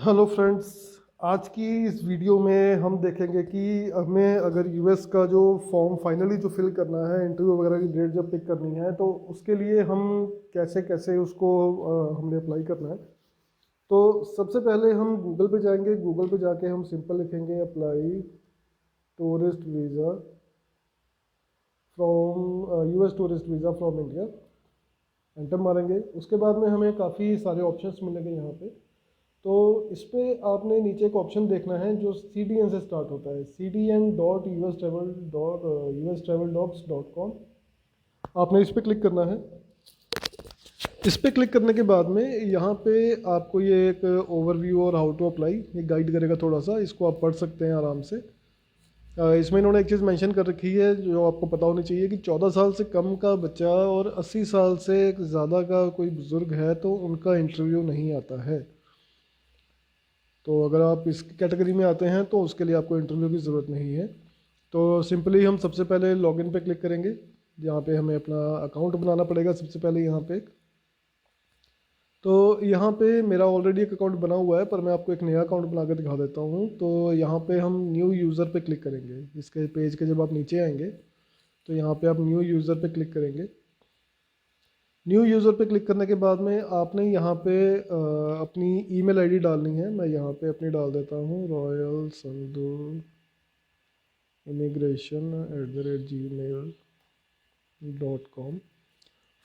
Hello friends. आज की इस वीडियो में हम देखेंगे कि हमें अगर यूएस का जो फॉर्म फाइनली जो फिल करना है, इंटरव्यू वगैरह की डेट जब पिक करनी है, तो उसके लिए हम कैसे कैसे उसको हमने अप्लाई करना है। तो सबसे पहले हम गूगल पे जाएंगे। गूगल पे जाके हम सिंपल लिखेंगे apply tourist visa from US tourist visa from India. Enter मारेंगे। उसके बाद में हमें काफ़ी सारे ऑप्शंस मिलेंगे यहाँ पे। तो इस पे आपने नीचे एक ऑप्शन देखना है जो CDN से स्टार्ट होता है, cdn.ustravel.com। आपने इस पे क्लिक करना है। इस पे क्लिक करने के बाद में यहाँ पे आपको ये एक ओवरव्यू और हाउ टू अप्लाई ये गाइड करेगा थोड़ा सा, इसको आप पढ़ सकते हैं आराम से। इसमें इन्होंने एक चीज़ मेंशन कर रखी है जो आपको पता होनी चाहिए कि 14 साल से कम का बच्चा और 80 साल से ज़्यादा का कोई बुज़ुर्ग है तो उनका इंटरव्यू नहीं आता है। तो अगर आप इस कैटेगरी में आते हैं तो उसके लिए आपको इंटरव्यू की ज़रूरत नहीं है। तो सिंपली हम सबसे पहले लॉगिन पे क्लिक करेंगे, जहाँ पे हमें अपना अकाउंट बनाना पड़ेगा सबसे पहले यहाँ पे। तो यहाँ पे मेरा ऑलरेडी एक अकाउंट बना हुआ है, पर मैं आपको एक नया अकाउंट बना कर दिखा देता हूँ। तो यहाँ पे हम न्यू यूज़र पे क्लिक करेंगे। इसके पेज के जब आप नीचे आएंगे तो यहाँ पे आप न्यू यूज़र पे क्लिक करेंगे। न्यू यूज़र पे क्लिक करने के बाद में आपने यहाँ पे अपनी ईमेल आईडी डालनी है। मैं यहाँ पे अपनी डाल देता हूँ, royal Sandhu immigration@gmail.com।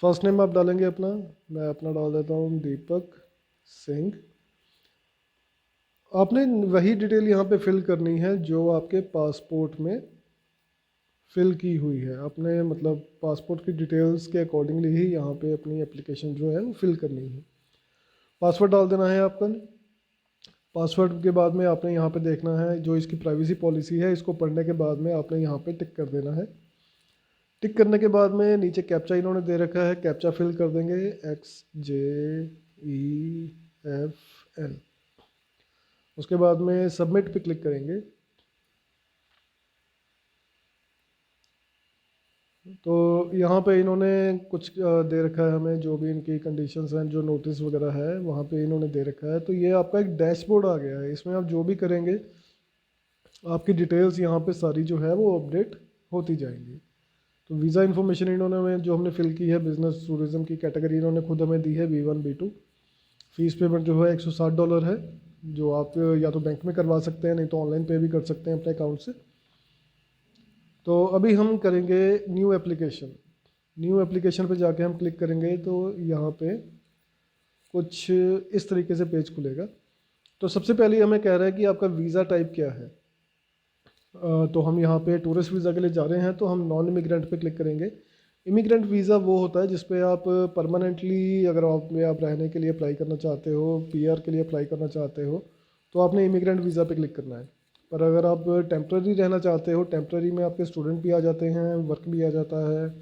First name आप डालेंगे अपना। मैं अपना डाल देता हूँ दीपक सिंह। आपने वही डिटेल यहाँ पे फिल करनी है जो आपके पासपोर्ट में फिल की हुई है। आपने मतलब पासपोर्ट की डिटेल्स के अकॉर्डिंगली ही यहाँ पे अपनी एप्लीकेशन जो है वो फिल करनी है। पासवर्ड डाल देना है आपका। पासवर्ड के बाद में आपने यहाँ पे देखना है जो इसकी प्राइवेसी पॉलिसी है, इसको पढ़ने के बाद में आपने यहाँ पे टिक कर देना है। टिक करने के बाद में नीचे कैप्चा इन्होंने दे रखा है, कैप्चा फिल कर देंगे XJEFL। उसके बाद में सबमिट पे क्लिक करेंगे। तो यहाँ पे इन्होंने कुछ दे रखा है हमें, जो भी इनकी कंडीशंस हैं, जो नोटिस वगैरह है वहाँ पे इन्होंने दे रखा है। तो ये आपका एक डैशबोर्ड आ गया है, इसमें आप जो भी करेंगे आपकी डिटेल्स यहाँ पे सारी जो है वो अपडेट होती जाएंगी। तो वीज़ा इन्फॉर्मेशन इन्होंने हमें जो हमने फिल की है, बिजनेस टूरिज्म की कैटेगरी इन्होंने खुद हमें दी है B1 B2। फीस पेमेंट जो है $160 है, जो आप या तो बैंक में करवा सकते हैं, नहीं तो ऑनलाइन पे भी कर सकते हैं अपने अकाउंट से। तो अभी हम करेंगे न्यू एप्लीकेशन। न्यू एप्लीकेशन पे जाके हम क्लिक करेंगे तो यहाँ पे कुछ इस तरीके से पेज खुलेगा। तो सबसे पहले हमें कह रहा है कि आपका वीज़ा टाइप क्या है। तो हम यहाँ पे टूरिस्ट वीज़ा के लिए जा रहे हैं, तो हम नॉन इमिग्रेंट पे क्लिक करेंगे। इमिग्रेंट वीज़ा वो होता है जिस पे आप परमानेंटली, अगर आप रहने के लिए अप्लाई करना चाहते हो, PR के लिए अप्लाई करना चाहते हो, तो आपने इमिग्रेंट वीज़ा पे क्लिक करना है। पर अगर आप टेम्प्रेरी रहना चाहते हो, टेम्प्रेरी में आपके स्टूडेंट भी आ जाते हैं, वर्क भी आ जाता है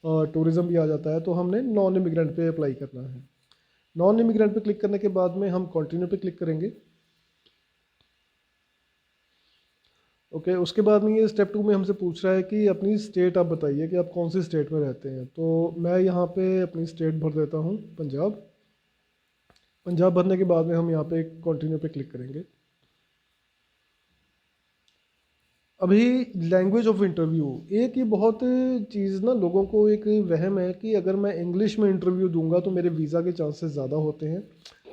और टूरिज़्म भी आ जाता है, तो हमने नॉन इमिग्रेंट पे अप्लाई करना है। नॉन इमिग्रेंट पे क्लिक करने के बाद में हम कंटिन्यू पे क्लिक करेंगे। ओके, उसके बाद में ये स्टेप 2 में हमसे पूछ रहा है कि अपनी स्टेट आप बताइए कि आप कौन सी स्टेट में रहते हैं। तो मैं यहाँ पे अपनी स्टेट भर देता हूँ, पंजाब। पंजाब भरने के बाद में हम यहाँ पे कंटिन्यू पे क्लिक करेंगे। अभी लैंग्वेज ऑफ इंटरव्यू, एक ही बहुत चीज़ ना, लोगों को एक वहम है कि अगर मैं इंग्लिश में इंटरव्यू दूंगा तो मेरे वीज़ा के चांसेस ज़्यादा होते हैं।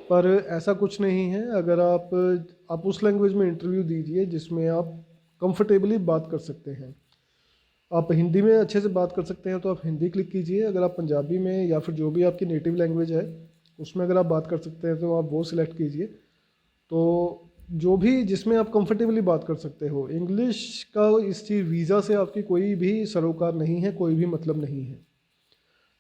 पर ऐसा कुछ नहीं है। अगर आप उस लैंग्वेज में इंटरव्यू दीजिए जिसमें आप कंफर्टेबली बात कर सकते हैं। आप हिंदी में अच्छे से बात कर सकते हैं तो आप हिंदी क्लिक कीजिए। अगर आप पंजाबी में या फिर जो भी आपकी नेटिव लैंग्वेज है उसमें अगर आप बात कर सकते हैं तो आप वो सिलेक्ट कीजिए। तो जो भी जिसमें आप कंफर्टेबली बात कर सकते हो, इंग्लिश का इस चीज़ वीज़ा से आपकी कोई भी सरोकार नहीं है, कोई भी मतलब नहीं है।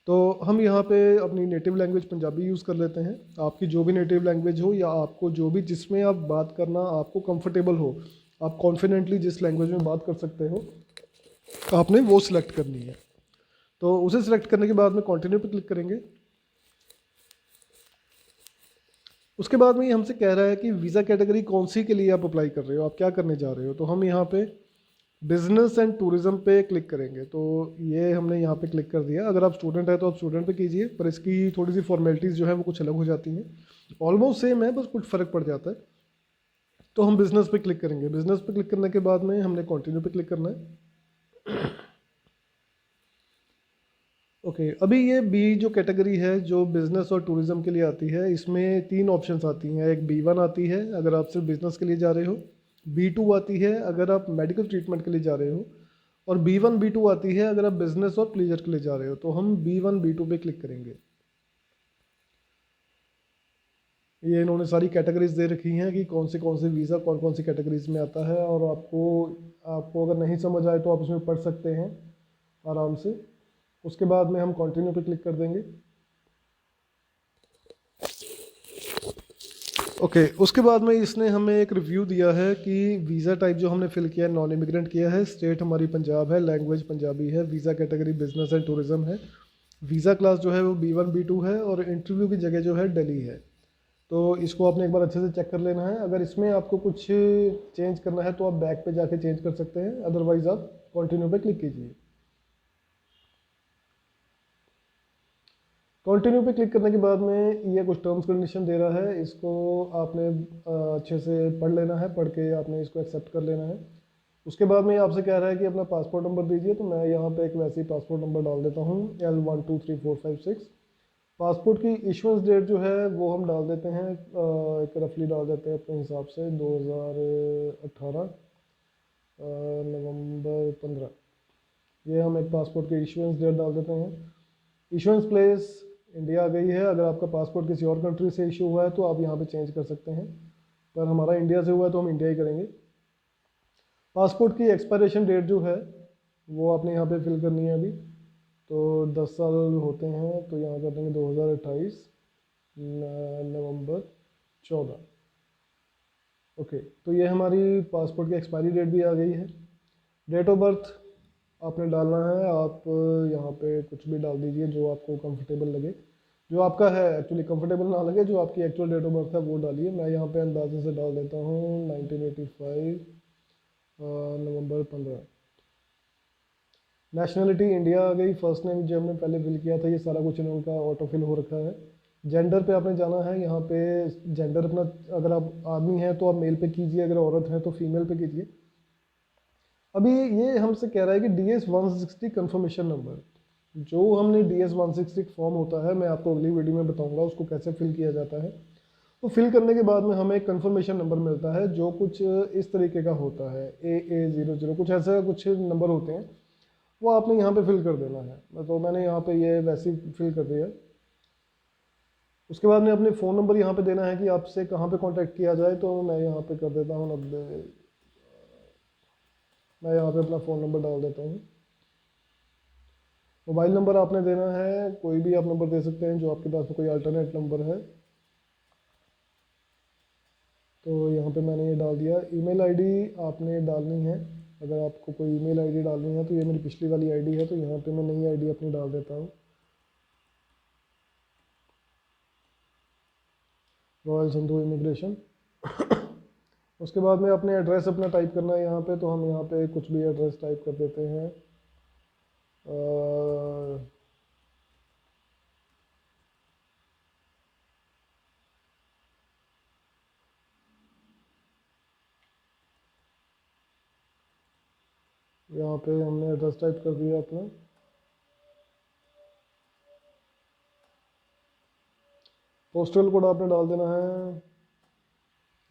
तो हम यहाँ पे अपनी नेटिव लैंग्वेज पंजाबी यूज़ कर लेते हैं। आपकी जो भी नेटिव लैंग्वेज हो, या आपको जो भी जिसमें आप बात करना आपको कंफर्टेबल हो, आप कॉन्फिडेंटली जिस लैंग्वेज में बात कर सकते हो, आपने वो सिलेक्ट करनी है। तो उसे सिलेक्ट करने के बाद में कंटिन्यू पे क्लिक करेंगे। उसके बाद में ये हमसे कह रहा है कि वीज़ा कैटेगरी कौन सी के लिए आप अप्लाई कर रहे हो, आप क्या करने जा रहे हो। तो हम यहाँ पे बिजनेस एंड टूरिज्म पे क्लिक करेंगे। तो ये हमने यहाँ पे क्लिक कर दिया। अगर आप स्टूडेंट है तो आप स्टूडेंट पे कीजिए, पर इसकी थोड़ी सी फॉर्मेलिटीज़ जो है वो कुछ अलग हो जाती हैं। ऑलमोस्ट सेम है, बस कुछ फ़र्क पड़ जाता है। तो हम बिज़नेस पे क्लिक करेंगे। बिज़नेस पे क्लिक करने के बाद में हमने कंटिन्यू पे क्लिक करना है। ओके, अभी ये बी जो कैटेगरी है जो बिज़नेस और टूरिज़्म के लिए आती है, इसमें 3 ऑप्शंस आती हैं। एक B1 आती है अगर आप सिर्फ बिज़नेस के लिए जा रहे हो, B2 आती है अगर आप मेडिकल ट्रीटमेंट के लिए जा रहे हो, और B1 B2 आती है अगर आप बिज़नेस और प्लीजर के लिए जा रहे हो। तो हम B1 B2 पे क्लिक करेंगे। ये इन्होंने सारी कैटेगरीज दे रखी हैं कि कौन से वीज़ा कौन कौन सी कैटेगरीज में आता है, और आपको आपको अगर नहीं समझ आए तो आप उसमें पढ़ सकते हैं आराम से। उसके बाद में हम कंटिन्यू पे क्लिक कर देंगे। ओके, उसके बाद में इसने हमें एक रिव्यू दिया है कि वीज़ा टाइप जो हमने फिल किया है नॉन इमिग्रेंट किया है, स्टेट हमारी पंजाब है, लैंग्वेज पंजाबी है, visa category business and tourism है, वीज़ा क्लास जो है वो B1 B2 है, और इंटरव्यू की जगह जो है दिल्ली है। तो इसको आपने एक बार अच्छे से चेक कर लेना है। अगर इसमें आपको कुछ चेंज करना है तो आप बैक पे जाके चेंज कर सकते हैं, अदरवाइज़ आप कंटिन्यू पे क्लिक कीजिए। कंटिन्यू पे क्लिक करने के बाद में ये कुछ टर्म्स कंडीशन दे रहा है, इसको आपने अच्छे से पढ़ लेना है, पढ़ के आपने इसको एक्सेप्ट कर लेना है। उसके बाद में ये आपसे कह रहा है कि अपना पासपोर्ट नंबर दीजिए, तो मैं यहाँ पे एक वैसे ही पासपोर्ट नंबर डाल देता हूँ L123456। पासपोर्ट की इशुएंस डेट जो है वो हम डाल देते हैं, एक रफली डाल देते हैं अपने हिसाब से 2018 नवंबर 15। ये हम एक पासपोर्ट की इशुएंस डेट डाल देते हैं। इशुएंस प्लेस इंडिया आ गई है। अगर आपका पासपोर्ट किसी और कंट्री से इशू हुआ है तो आप यहाँ पे चेंज कर सकते हैं, पर हमारा इंडिया से हुआ है तो हम इंडिया ही करेंगे। पासपोर्ट की एक्सपायरेशन डेट जो है वो आपने यहाँ पे फिल करनी है अभी। तो 10 साल होते हैं तो यहाँ कर देंगे 2028 नवंबर 14। ओके, तो ये हमारी पासपोर्ट की एक्सपायरी डेट भी आ गई है। डेट ऑफ बर्थ आपने डालना है, आप यहाँ पे कुछ भी डाल दीजिए जो आपको कंफर्टेबल लगे, जो आपका है एक्चुअली कंफर्टेबल ना लगे, जो आपकी एक्चुअल डेट ऑफ बर्थ है वो डालिए। मैं यहाँ पे अंदाजे से डाल देता हूँ 1985 नवंबर 15। नेशनलिटी इंडिया आ गई। फर्स्ट नेम जो हमने पहले फिल किया था ये सारा कुछ इनका ऑटो फिल हो रखा है। जेंडर पे आपने जाना है, यहाँ पे जेंडर अपना, अगर आप आदमी हैं तो आप मेल पे कीजिए, अगर औरत है तो फीमेल पे कीजिए। अभी ये हमसे कह रहा है कि DS-160 कंफर्मेशन नंबर, जो हमने DS-160 फॉर्म होता है, मैं आपको अगली वीडियो में बताऊंगा उसको कैसे फिल किया जाता है। तो फिल करने के बाद में हमें एक कंफर्मेशन नंबर मिलता है जो कुछ इस तरीके का होता है, AA00 कुछ ऐसा कुछ नंबर होते हैं, वो आपने यहाँ पे फिल कर देना है। तो मैंने यहाँ पे ये वैसे ही फिल कर दिया। उसके बाद में अपने फ़ोन नंबर यहाँ पे देना है कि आपसे कहाँ पे कांटेक्ट किया जाए, तो मैं यहाँ पे कर देता हूँ 90। मैं यहाँ पे अपना फ़ोन नंबर डाल देता हूँ। मोबाइल नंबर आपने देना है, कोई भी आप नंबर दे सकते हैं जो आपके पास में कोई अल्टरनेट नंबर है। तो यहाँ पे मैंने ये डाल दिया। ईमेल आईडी आपने डालनी है, अगर आपको कोई ईमेल आईडी डालनी है तो ये मेरी पिछली वाली आईडी है, तो यहाँ पे मैं नई आईडी अपनी डाल देता हूँ, रॉयल संधू इमिग्रेशन। उसके बाद में अपने एड्रेस अपना टाइप करना है यहाँ पे, तो हम यहाँ पे कुछ भी एड्रेस टाइप कर देते हैं। यहाँ पे हमने एड्रेस टाइप कर दिया अपना। पोस्टल कोड आपने डाल देना है,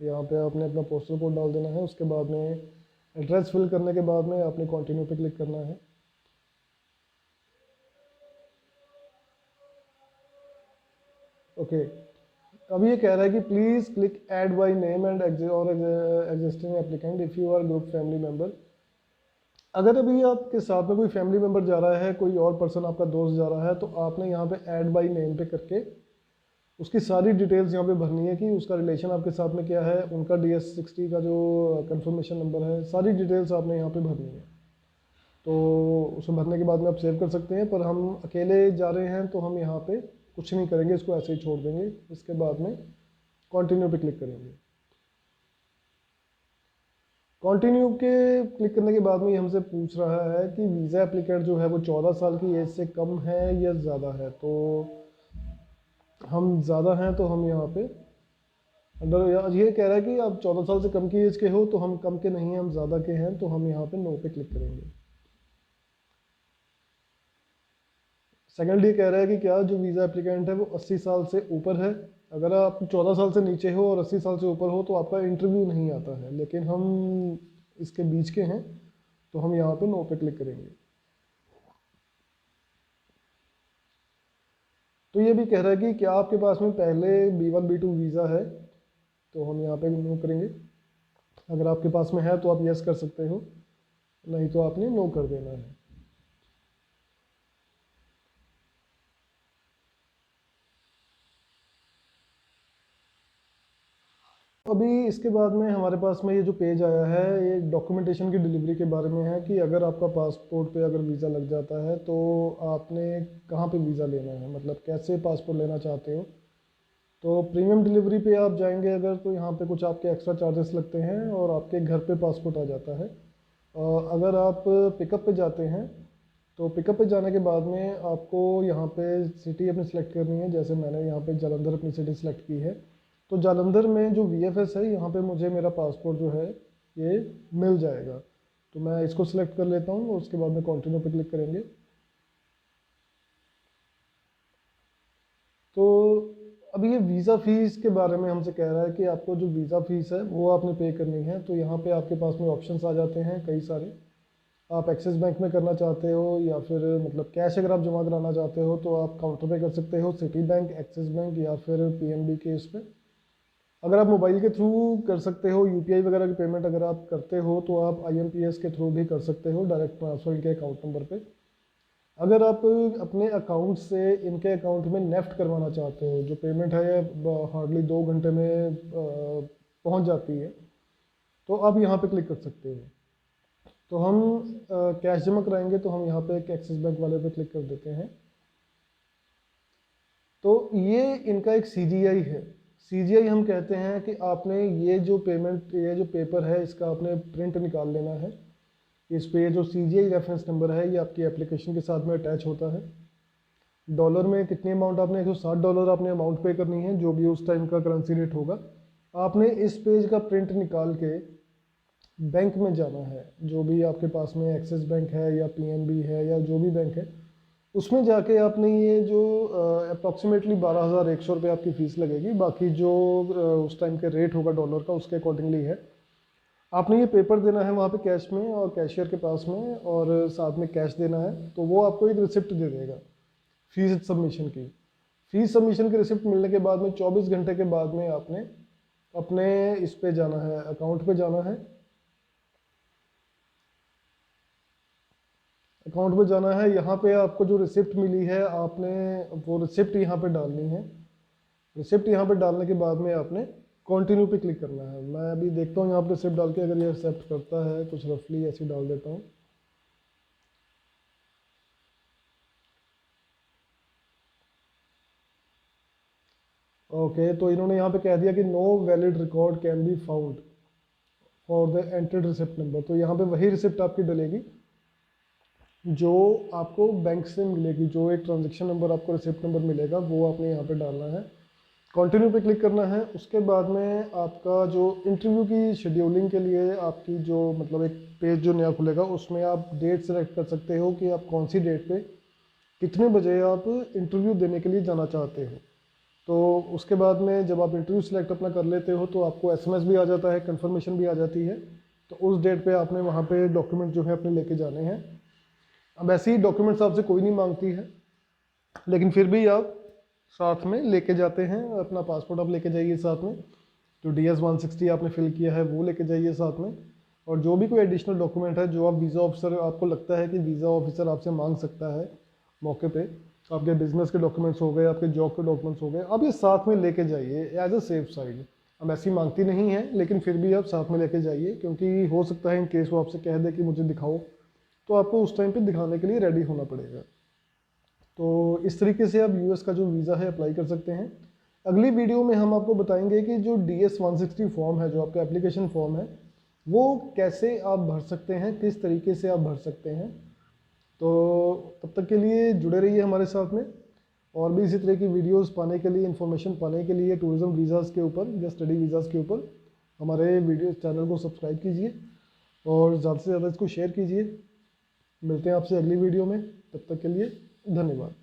यहाँ पे आपने अपना पोस्टल कोड डाल देना है। उसके बाद में एड्रेस फिल करने के बाद में आपने कंटिन्यू पे क्लिक करना है। ओके, अब ये कह रहा है कि please click add by name and और existing applicant if you are group family member. अगर अभी आपके साथ में कोई फैमिली मेम्बर जा रहा है, कोई और पर्सन आपका दोस्त जा रहा है, तो आपने यहाँ पे ऐड बाय नेम पे करके उसकी सारी डिटेल्स यहाँ पे भरनी है कि उसका रिलेशन आपके साथ में क्या है, उनका DS-60 का जो कंफर्मेशन नंबर है, सारी डिटेल्स आपने यहाँ पे भरनी है। तो उसे भरने के बाद में आप सेव कर सकते हैं, पर हम अकेले जा रहे हैं तो हम यहाँ पे कुछ नहीं करेंगे, इसको ऐसे ही छोड़ देंगे। इसके बाद में कंटिन्यू पे क्लिक करेंगे। कंटिन्यू के क्लिक करने के बाद में ये हमसे पूछ रहा है कि वीज़ा एप्लीकेंट जो है वो 14 साल की एज से कम है या ज़्यादा है। तो हम ज़्यादा हैं तो हम यहाँ पे अंडर ये कह रहा है कि आप 14 साल से कम की एज के हो, तो हम कम के नहीं हैं, हम ज़्यादा के हैं, तो हम यहाँ पे नो पे क्लिक करेंगे। सेकंड ये कह रहा है कि क्या जो वीज़ा एप्लीकेंट है वो 80 साल से ऊपर है। अगर आप 14 साल से नीचे हो और 80 साल से ऊपर हो तो आपका इंटरव्यू नहीं आता है, लेकिन हम इसके बीच के हैं तो हम यहाँ पे नो पे क्लिक करेंगे। तो ये भी कह रहा है कि क्या आपके पास में पहले B1 B2 वीज़ा है, तो हम यहाँ पे नो करेंगे। अगर आपके पास में है तो आप यस कर सकते हो, नहीं तो आपने नो कर देना है। अभी इसके बाद में हमारे पास में ये जो पेज आया है, ये डॉक्यूमेंटेशन की डिलीवरी के बारे में है कि अगर आपका पासपोर्ट पे अगर वीज़ा लग जाता है तो आपने कहाँ पे वीज़ा लेना है, मतलब कैसे पासपोर्ट लेना चाहते हो। तो प्रीमियम डिलीवरी पे आप जाएंगे अगर, तो यहाँ पे कुछ आपके एक्स्ट्रा चार्जेस लगते हैं और आपके घर पे पासपोर्ट आ जाता है। अगर आप पिकअप पे जाते हैं तो पिकअप पे जाने के बाद में आपको यहाँ पे सिटी अपनी सेलेक्ट करनी है। जैसे मैंने यहाँ पे जालंधर अपनी सिटी सेलेक्ट की है, तो जालंधर में जो VFS है यहाँ पे मुझे मेरा पासपोर्ट जो है ये मिल जाएगा। तो मैं इसको सिलेक्ट कर लेता हूँ और उसके बाद में कंटिन्यू पे क्लिक करेंगे। तो अभी ये वीज़ा फ़ीस के बारे में हमसे कह रहा है कि आपको जो वीज़ा फ़ीस है वो आपने पे करनी है। तो यहाँ पे आपके पास में ऑप्शंस आ जाते हैं कई सारे। आप एक्सिस बैंक में करना चाहते हो या फिर मतलब कैश अगर आप जमा कराना चाहते हो तो आप काउंटर पे कर सकते हो, सिटी बैंक, एक्सिस बैंक या फिर PNB के इस पे। अगर आप मोबाइल के थ्रू कर सकते हो, UPI वगैरह की पेमेंट अगर आप करते हो तो आप IMPS के थ्रू भी कर सकते हो, डायरेक्ट ट्रांसफर इनके अकाउंट नंबर पे। अगर आप अपने अकाउंट से इनके अकाउंट में नेफ्ट करवाना चाहते हो, जो पेमेंट है हार्डली 2 घंटे में पहुंच जाती है, तो आप यहाँ पे क्लिक कर सकते हो। तो हम कैश जमा कराएंगे तो हम यहाँ पे एक एक्सिस बैंक वाले पे क्लिक कर देते हैं। तो ये इनका एक CGI है। CGI हम कहते हैं कि आपने ये जो पेमेंट, ये जो पेपर है इसका आपने प्रिंट निकाल लेना है। इस पे ये जो CGI रेफरेंस नंबर है ये आपकी एप्लीकेशन के साथ में अटैच होता है। डॉलर में कितनी अमाउंट आपने, $160 आपने अमाउंट पे करनी है, जो भी उस टाइम का करेंसी रेट होगा। आपने इस पेज का प्रिंट निकाल के बैंक में जाना है, जो भी आपके पास में एक्सिस बैंक है या PNB है या जो भी बैंक है, उसमें जाके आपने ये जो अप्रॉक्सीमेटली 12,100 रुपये आपकी फ़ीस लगेगी। बाकी जो उस टाइम के रेट होगा डॉलर का उसके अकॉर्डिंगली है। आपने ये पेपर देना है वहाँ पे कैश में और कैशियर के पास में, और साथ में कैश देना है। तो वो आपको एक रिसिप्ट दे देगा फीस सबमिशन की। फीस सबमिशन की रिसिप्ट मिलने के बाद में 24 घंटे के बाद में आपने अपने इस पे जाना है, अकाउंट पे जाना है। अकाउंट पे जाना है, यहाँ पे आपको जो रिसिप्ट मिली है आपने वो रिसिप्ट यहाँ पे डालनी है। रिसिप्ट यहाँ पे डालने के बाद में आपने कंटिन्यू पे क्लिक करना है। मैं अभी देखता हूँ यहाँ पे रिसिप्ट डाल के, अगर ये एक्सेप्ट करता है कुछ रफली ऐसे डाल देता हूँ। ओके, तो इन्होंने यहाँ पे कह दिया कि no valid record can be found for the entered receipt number. तो यहाँ पे वही रिसिप्ट आपकी डलेगी जो आपको बैंक से मिलेगी, जो एक ट्रांजेक्शन नंबर आपको रिसिप्ट नंबर मिलेगा वो आपने यहाँ पे डालना है। कंटिन्यू पे क्लिक करना है। उसके बाद में आपका जो इंटरव्यू की शेड्यूलिंग के लिए आपकी जो मतलब एक पेज जो नया खुलेगा उसमें आप डेट सेलेक्ट कर सकते हो कि आप कौन सी डेट पे कितने बजे आप इंटरव्यू देने के लिए जाना चाहते हो। तो उसके बाद में जब आप इंटरव्यू सेलेक्ट अपना कर लेते हो तो आपको SMS भी आ जाता है, कंफर्मेशन भी आ जाती है। तो उस डेट पे आपने वहाँ पे डॉक्यूमेंट जो है अपने लेके जाने हैं। अब ऐसे ही डॉक्यूमेंट्स आपसे कोई नहीं मांगती है, लेकिन फिर भी आप साथ में लेके जाते हैं। अपना पासपोर्ट आप लेके जाइए साथ में, जो DS-160 आपने फिल किया है वो लेके जाइए साथ में, और जो भी कोई एडिशनल डॉक्यूमेंट है जो आप वीज़ा ऑफिसर, आपको लगता है कि वीज़ा ऑफिसर आपसे मांग सकता है मौके पे, आपके बिजनेस के डॉक्यूमेंट्स हो गए, आपके जॉब के डॉक्यूमेंट्स हो गए, आप ये साथ में लेके जाइए एज अ सेफ साइड। अब ऐसी मांगती नहीं है लेकिन फिर भी आप साथ में लेके जाइए, क्योंकि हो सकता है इन केस वो आपसे कह दे कि मुझे दिखाओ, तो आपको उस टाइम पे दिखाने के लिए रेडी होना पड़ेगा। तो इस तरीके से आप US का जो वीज़ा है अप्लाई कर सकते हैं। अगली वीडियो में हम आपको बताएंगे कि जो DS-160 फॉर्म है, जो आपका एप्लीकेशन फॉर्म है, वो कैसे आप भर सकते हैं, किस तरीके से आप भर सकते हैं। तो तब तक के लिए जुड़े रहिए हमारे साथ में। और भी इसी तरह की वीडियोस पाने के लिए, इन्फॉर्मेशन पाने के लिए टूरिज़्म वीज़ाज़ के ऊपर या स्टडी वीज़ाज़ के ऊपर हमारे वीडियो चैनल को सब्सक्राइब कीजिए और ज़्यादा से ज़्यादा इसको शेयर कीजिए। मिलते हैं आपसे अगली वीडियो में, तब तक के लिए धन्यवाद।